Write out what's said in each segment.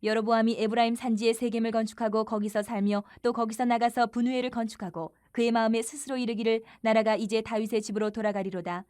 여로보암이 에브라임 산지에 세겜을 건축하고 거기서 살며 또 거기서 나가서 분우엘을 건축하고 그의 마음에 스스로 이르기를 나라가 이제 다윗의 집으로 돌아가리로다.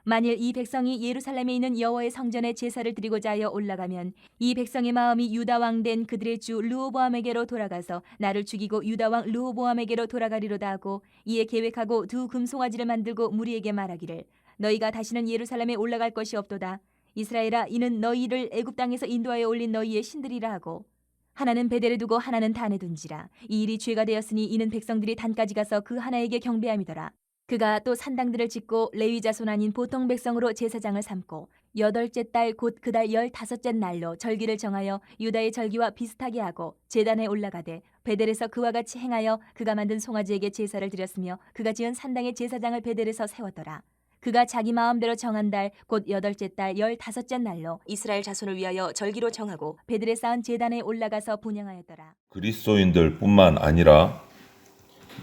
만일 이 백성이 예루살렘에 있는 여호와의 성전에 제사를 드리고자 하여 올라가면 이 백성의 마음이 유다 왕 된 그들의 주 르호보암에게로 돌아가서 나를 죽이고 유다 왕 르호보암에게로 돌아가리로다 하고 이에 계획하고 두 금송아지를 만들고 무리에게 말하기를 너희가 다시는 예루살렘에 올라갈 것이 없도다. 이스라엘아, 이는 너희를 애굽 땅에서 인도하여 올린 너희의 신들이라 하고 하나는 베델에 두고 하나는 단에 둔지라. 이 일이 죄가 되었으니 이는 백성들이 단까지 가서 그 하나에게 경배함이더라. 그가 또 산당들을 짓고 레위 자손 아닌 보통 백성으로 제사장을 삼고 여덟째 달 곧 그달 15째 날로 절기를 정하여 유다의 절기와 비슷하게 하고 제단에 올라가되 베델에서 그와 같이 행하여 그가 만든 송아지에게 제사를 드렸으며 그가 지은 산당의 제사장을 베델에서 세웠더라. 그가 자기 마음대로 정한 달 곧 여덟째 달 15째 날로 이스라엘 자손을 위하여 절기로 정하고 베들에 쌓은 제단에 올라가서 분향하였더라. 그리스도인들뿐만 아니라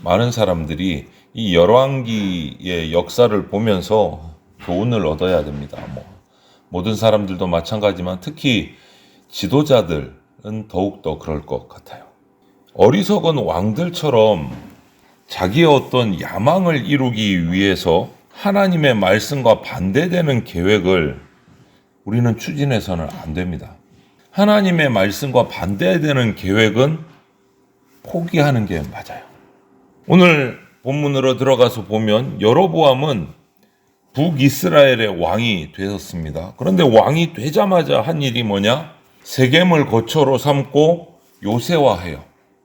많은 사람들이 이 열왕기의 역사를 보면서 교훈을 얻어야 됩니다. 모든 사람들도 마찬가지지만 특히 지도자들은 더욱더 그럴 것 같아요. 어리석은 왕들처럼 자기의 어떤 야망을 이루기 위해서 하나님의 말씀과 반대되는 계획을 우리는 추진해서는 안 됩니다. 하나님의 말씀과 반대되는 계획은 포기하는 게 맞아요. 오늘 본문으로 들어가서 보면 여로보암은 북이스라엘의 왕이 되었습니다. 그런데 왕이 되자마자 한 일이 뭐냐? 세겜을 거처로 삼고 요새화해요.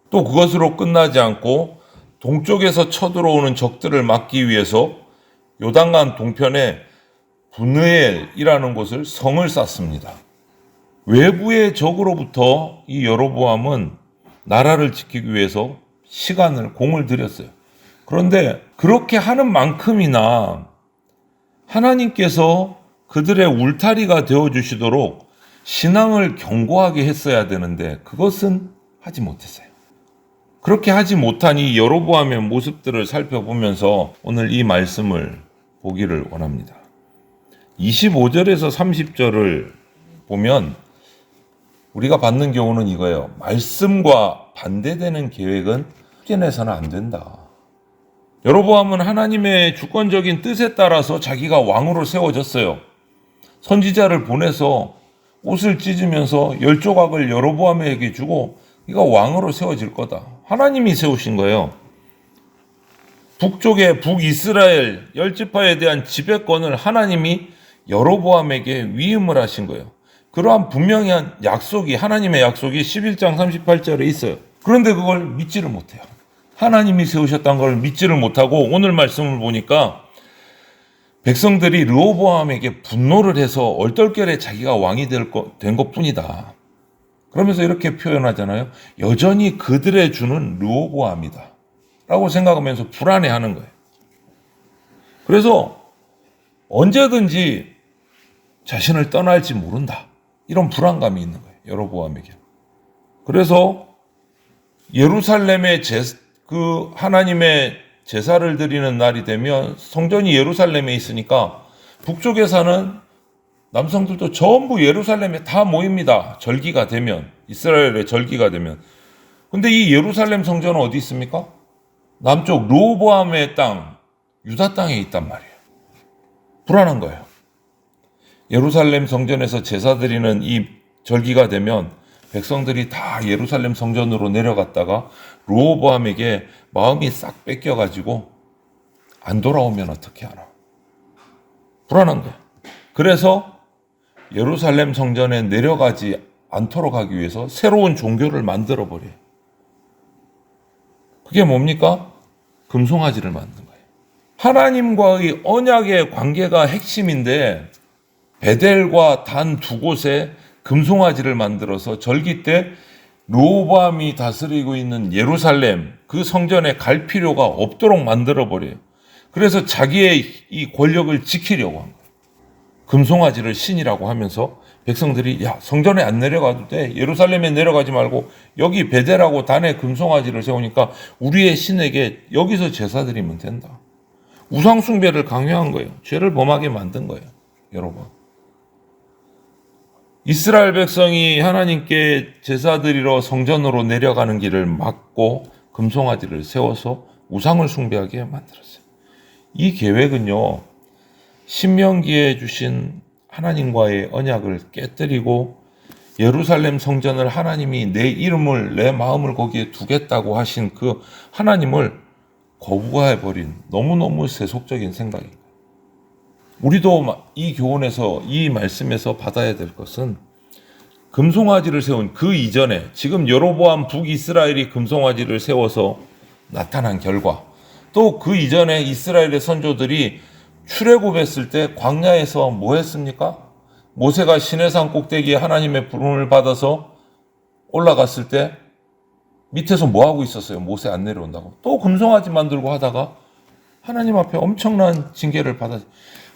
또 그것으로 끝나지 않고 동쪽에서 쳐들어오는 적들을 막기 위해서 요단강 동편에 분우엘이라는 곳을 성을 쌓습니다. 외부의 적으로부터 이 여로보암은 나라를 지키기 위해서 시간을 공을 들였어요. 그런데 그렇게 하는 만큼이나 하나님께서 그들의 울타리가 되어주시도록 신앙을 견고하게 했어야 되는데 그것은 하지 못했어요. 그렇게 하지 못한 이 여로보암의 모습들을 살펴보면서 오늘 이 말씀을 보기를 원합니다. 25절에서 30절을 보면 우리가 받는 교훈은 이거예요. 말씀과 반대되는 계획은 추진해서는 안 된다. 여로보암은 하나님의 주권적인 뜻에 따라서 자기가 왕으로 세워졌어요. 선지자를 보내서 옷을 찢으면서 10조각을 여로보암에게 주고 네가 왕으로 세워질 거다. 하나님이 세우신 거예요. 북쪽의 북이스라엘 10지파에 대한 지배권을 하나님이 여로보암에게 위임을 하신 거예요. 그러한 분명한 약속이 하나님의 약속이 11장 38절에 있어요. 그런데 그걸 믿지를 못해요. 하나님이 세우셨다는 걸 믿지를 못하고 오늘 말씀을 보니까 백성들이 르호보암에게 분노를 해서 얼떨결에 자기가 왕이 된 것뿐이다. 그러면서 이렇게 표현하잖아요. 여전히 그들의 주는 르호보암이다 라고 생각하면서 불안해하는 거예요. 그래서 언제든지 자신을 떠날지 모른다. 이런 불안감이 있는 거예요. 여로보암에게. 그래서 예루살렘의 하나님의 제사를 드리는 날이 되면 성전이 예루살렘에 있으니까 북쪽에 사는 남성들도 전부 예루살렘에 다 모입니다. 절기가 되면, 이스라엘의 절기가 되면. 근데 이 예루살렘 성전은 어디 있습니까? 남쪽 르호보암의 땅, 유다 땅에 있단 말이에요. 불안한 거예요. 예루살렘 성전에서 제사 드리는 이 절기가 되면 백성들이 다 예루살렘 성전으로 내려갔다가 르호보암에게 마음이 싹 뺏겨가지고 안 돌아오면 어떻게 하나. 불안한 거예요. 그래서 예루살렘 성전에 내려가지 않도록 하기 위해서 새로운 종교를 만들어버려요. 그게 뭡니까? 금송아지를 만든 거예요. 하나님과의 언약의 관계가 핵심인데 베델과 단 두 곳에 금송아지를 만들어서 절기 때 르호보암이 다스리고 있는 예루살렘 그 성전에 갈 필요가 없도록 만들어버려요. 그래서 자기의 이 권력을 지키려고 한 거예요. 금송아지를 신이라고 하면서 백성들이 야 성전에 안 내려가도 돼. 예루살렘에 내려가지 말고 여기 베델하고 단에 금송아지를 세우니까 우리의 신에게 여기서 제사 드리면 된다. 우상 숭배를 강요한 거예요. 죄를 범하게 만든 거예요. 여러분. 이스라엘 백성이 하나님께 제사 드리러 성전으로 내려가는 길을 막고 금송아지를 세워서 우상을 숭배하게 만들었어요. 이 계획은요, 신명기에 주신 하나님과의 언약을 깨뜨리고 예루살렘 성전을 하나님이 내 이름을, 내 마음을 거기에 두겠다고 하신 그 하나님을 거부해버린 너무너무 세속적인 생각입니다. 우리도 이 교훈에서, 이 말씀에서 받아야 될 것은 금송아지를 세운 그 이전에 지금 여로보암 북이스라엘이 금송아지를 세워서 나타난 결과, 또 그 이전에 이스라엘의 선조들이 출애굽했을 때 광야에서 뭐 했습니까? 모세가 시내산 꼭대기에 하나님의 부름을 받아서 올라갔을 때 밑에서 뭐 하고 있었어요? 모세 안 내려온다고. 또 금송아지 만들고 하다가 하나님 앞에 엄청난 징계를 받았어요.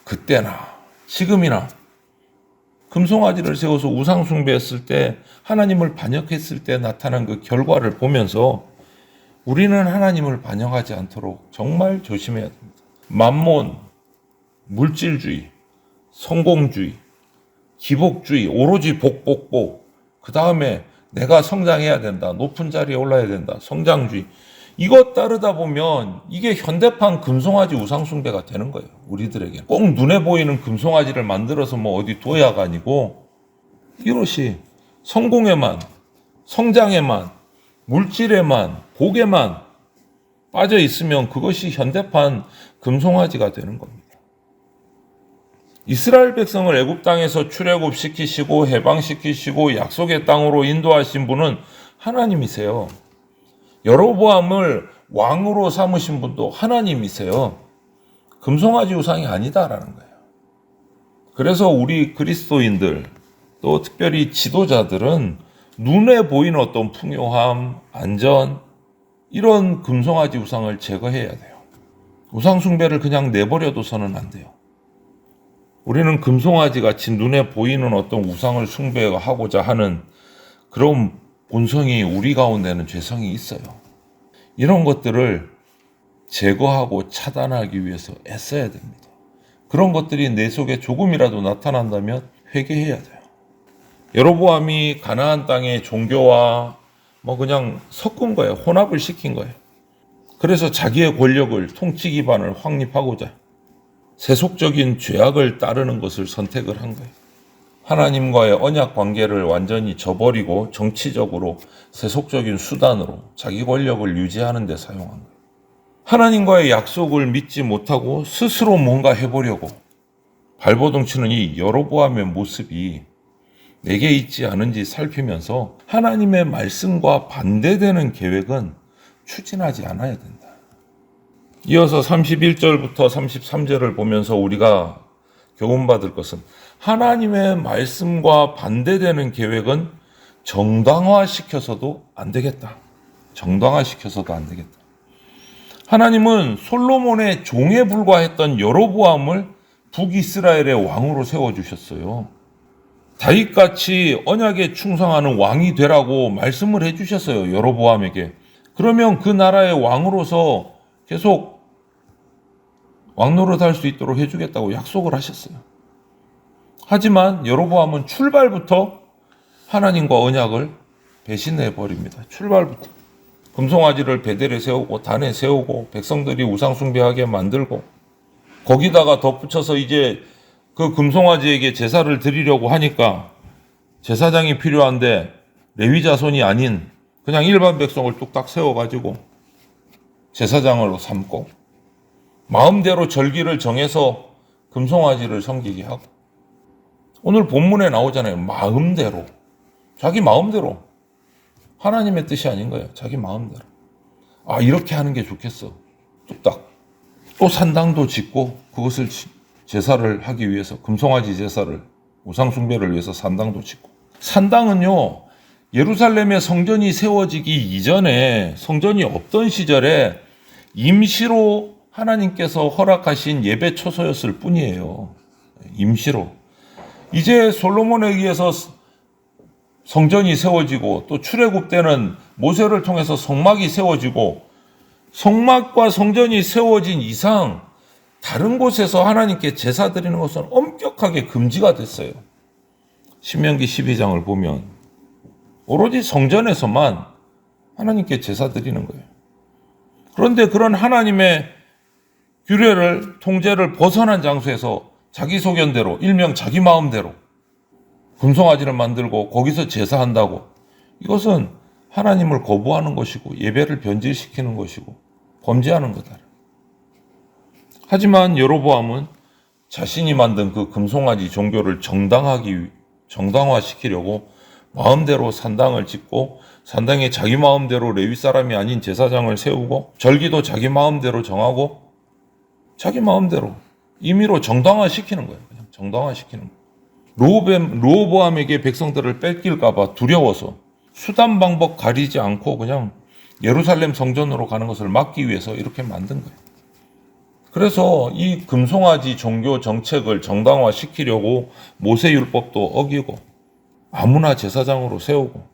그때나 지금이나 금송아지를 세워서 우상 숭배했을 때, 하나님을 반역했을 때 나타난 그 결과를 보면서 우리는 하나님을 반역하지 않도록 정말 조심해야 됩니다. 만몬, 물질주의, 성공주의, 기복주의, 오로지 복, 그 다음에 내가 성장해야 된다, 높은 자리에 올라야 된다, 성장주의, 이것 따르다 보면 이게 현대판 금송아지 우상숭배가 되는 거예요. 우리들에게 꼭 눈에 보이는 금송아지를 만들어서 뭐 어디 둬야가 아니고, 이것이 성공에만, 성장에만, 물질에만, 복에만 빠져 있으면 그것이 현대판 금송아지가 되는 겁니다. 이스라엘 백성을 애굽 땅에서 출애굽시키시고 해방시키시고 약속의 땅으로 인도하신 분은 하나님이세요. 여로보암을 왕으로 삼으신 분도 하나님이세요. 금송아지 우상이 아니다라는 거예요. 그래서 우리 그리스도인들, 또 특별히 지도자들은 눈에 보이는 어떤 풍요함, 안전, 이런 금송아지 우상을 제거해야 돼요. 우상 숭배를 그냥 내버려둬서는 안 돼요. 우리는 금송아지 같이 눈에 보이는 어떤 우상을 숭배하고자 하는 그런 본성이 우리 가운데는 죄성이 있어요. 이런 것들을 제거하고 차단하기 위해서 애써야 됩니다. 그런 것들이 내 속에 조금이라도 나타난다면 회개해야 돼요. 여로보암이 가나안 땅의 종교와 그냥 섞은 거예요. 혼합을 시킨 거예요. 그래서 자기의 권력을, 통치 기반을 확립하고자 세속적인 죄악을 따르는 것을 선택을 한 거예요. 하나님과의 언약 관계를 완전히 저버리고 정치적으로 세속적인 수단으로 자기 권력을 유지하는 데 사용한 거예요. 하나님과의 약속을 믿지 못하고 스스로 뭔가 해보려고 발버둥 치는 이 여로보암의 모습이 내게 있지 않은지 살피면서 하나님의 말씀과 반대되는 계획은 추진하지 않아야 된다. 이어서 31절부터 33절을 보면서 우리가 교훈받을 것은, 하나님의 말씀과 반대되는 계획은 정당화시켜서도 안 되겠다. 정당화시켜서도 안 되겠다. 하나님은 솔로몬의 종에 불과했던 여로보암을 북이스라엘의 왕으로 세워주셨어요. 다윗같이 언약에 충성하는 왕이 되라고 말씀을 해주셨어요. 여로보암에게. 그러면 그 나라의 왕으로서 계속 왕노릇할 수 있도록 해주겠다고 약속을 하셨어요. 하지만 여로보암은 출발부터 하나님과 언약을 배신해 버립니다. 출발부터. 금송아지를 베델에 세우고 단에 세우고 백성들이 우상 숭배하게 만들고, 거기다가 덧붙여서 이제 그 금송아지에게 제사를 드리려고 하니까 제사장이 필요한데 레위 자손이 아닌 그냥 일반 백성을 뚝딱 세워가지고 제사장으로 삼고, 마음대로 절기를 정해서 금송아지를 섬기게 하고, 오늘 본문에 나오잖아요. 마음대로. 자기 마음대로. 하나님의 뜻이 아닌 거예요. 자기 마음대로. 아, 이렇게 하는 게 좋겠어. 뚝딱. 또 산당도 짓고 그것을 제사를 하기 위해서, 금송아지 제사를, 우상숭배를 위해서 산당도 짓고. 산당은요, 예루살렘의 성전이 세워지기 이전에, 성전이 없던 시절에 임시로 하나님께서 허락하신 예배 초소였을 뿐이에요. 임시로. 이제 솔로몬에 의해서 성전이 세워지고, 또 출애굽 때는 모세를 통해서 성막이 세워지고, 성막과 성전이 세워진 이상 다른 곳에서 하나님께 제사 드리는 것은 엄격하게 금지가 됐어요. 신명기 12장을 보면 오로지 성전에서만 하나님께 제사 드리는 거예요. 그런데 그런 하나님의 규례를, 통제를 벗어난 장소에서 자기 소견대로, 일명 자기 마음대로 금송아지를 만들고 거기서 제사한다고, 이것은 하나님을 거부하는 것이고 예배를 변질시키는 것이고 범죄하는 거다. 하지만 여로보암은 자신이 만든 그 금송아지 종교를 정당화시키려고 마음대로 산당을 짓고, 산당에 자기 마음대로 레위 사람이 아닌 제사장을 세우고, 절기도 자기 마음대로 정하고, 자기 마음대로 임의로 정당화시키는 거예요. 그냥 정당화시키는 거예요. 르호보암에게 백성들을 뺏길까봐 두려워서 수단 방법 가리지 않고 그냥 예루살렘 성전으로 가는 것을 막기 위해서 이렇게 만든 거예요. 그래서 이 금송아지 종교 정책을 정당화시키려고 모세율법도 어기고 아무나 제사장으로 세우고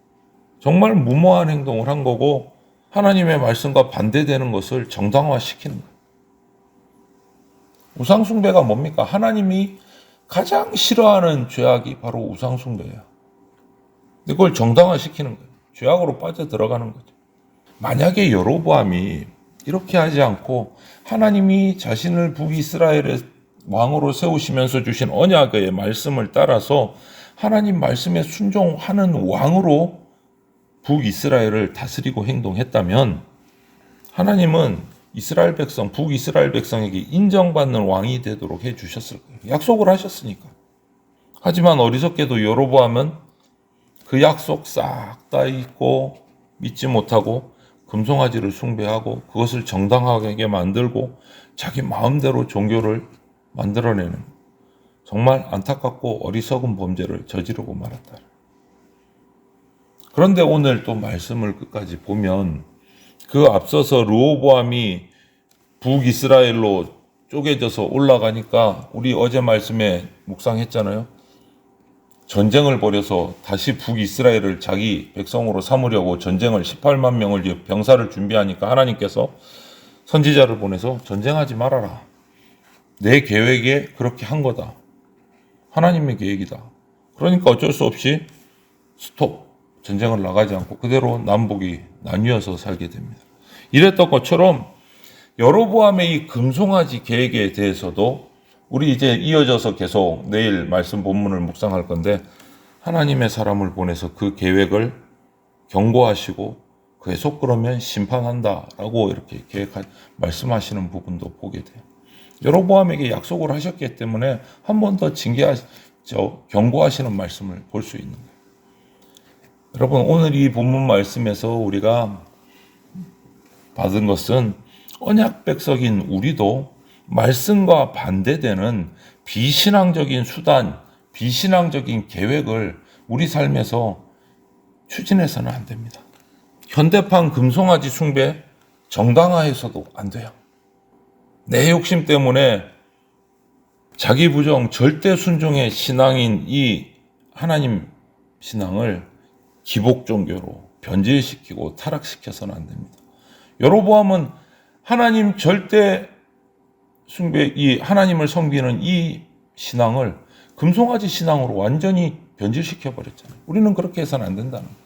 정말 무모한 행동을 한 거고, 하나님의 말씀과 반대되는 것을 정당화시키는 거예요. 우상숭배가 뭡니까? 하나님이 가장 싫어하는 죄악이 바로 우상숭배예요. 근데 그걸 정당화시키는 거예요. 죄악으로 빠져들어가는 거죠. 만약에 여로보암이 이렇게 하지 않고 하나님이 자신을 북이스라엘의 왕으로 세우시면서 주신 언약의 말씀을 따라서 하나님 말씀에 순종하는 왕으로 북이스라엘을 다스리고 행동했다면, 하나님은 이스라엘 백성, 북이스라엘 백성에게 인정받는 왕이 되도록 해주셨을 거예요. 약속을 하셨으니까. 하지만 어리석게도 여로보암은 그 약속 싹 다 잊고 믿지 못하고 금송아지를 숭배하고 그것을 정당하게 만들고 자기 마음대로 종교를 만들어내는 정말 안타깝고 어리석은 범죄를 저지르고 말았다. 그런데 오늘 또 말씀을 끝까지 보면 그 앞서서 르호보암이 북이스라엘로 쪼개져서 올라가니까 우리 어제 말씀에 묵상했잖아요. 전쟁을 벌여서 다시 북이스라엘을 자기 백성으로 삼으려고 전쟁을 18만 명을 병사를 준비하니까 하나님께서 선지자를 보내서 전쟁하지 말아라. 내 계획에 그렇게 한 거다. 하나님의 계획이다. 그러니까 어쩔 수 없이 스톱. 전쟁을 나가지 않고 그대로 남북이 나뉘어서 살게 됩니다. 이랬던 것처럼 여로보암의 이 금송아지 계획에 대해서도 우리 이제 이어져서 계속 내일 말씀 본문을 묵상할 건데, 하나님의 사람을 보내서 그 계획을 경고하시고 계속 그러면 심판한다라고 이렇게 말씀하시는 부분도 보게 돼요. 여로보암에게 약속을 하셨기 때문에 한 번 더 경고하시는 말씀을 볼 수 있는 거예요. 여러분, 오늘 이 본문 말씀에서 우리가 받은 것은 언약 백성인 우리도 말씀과 반대되는 비신앙적인 수단, 비신앙적인 계획을 우리 삶에서 추진해서는 안 됩니다. 현대판 금송아지 숭배 정당화해서도 안 돼요. 내 욕심 때문에 자기 부정, 절대 순종의 신앙인 이 하나님 신앙을 기복 종교로 변질시키고 타락시켜서는 안 됩니다. 여로보암은 하나님 절대 숭배, 이 하나님을 섬기는 이 신앙을 금송아지 신앙으로 완전히 변질시켜 버렸잖아요. 우리는 그렇게 해서는 안 된다는 거예요.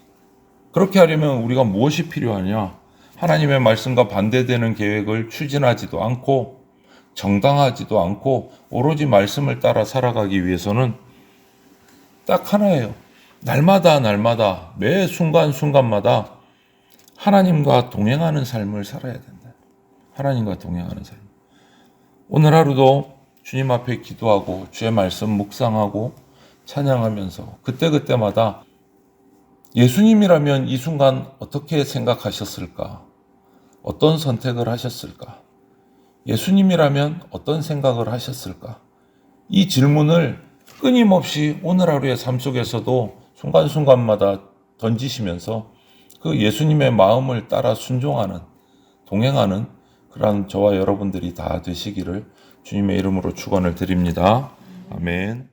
그렇게 하려면 우리가 무엇이 필요하냐? 하나님의 말씀과 반대되는 계획을 추진하지도 않고 정당하지도 않고 오로지 말씀을 따라 살아가기 위해서는 딱 하나예요. 날마다 매 순간순간마다 하나님과 동행하는 삶을 살아야 된다. 하나님과 동행하는 삶. 오늘 하루도 주님 앞에 기도하고 주의 말씀 묵상하고 찬양하면서 그때그때마다 예수님이라면 이 순간 어떻게 생각하셨을까? 어떤 선택을 하셨을까? 예수님이라면 어떤 생각을 하셨을까? 이 질문을 끊임없이 오늘 하루의 삶 속에서도 순간순간마다 던지시면서 그 예수님의 마음을 따라 순종하는, 동행하는 그러한 저와 여러분들이 다 되시기를 주님의 이름으로 축원을 드립니다. 아멘.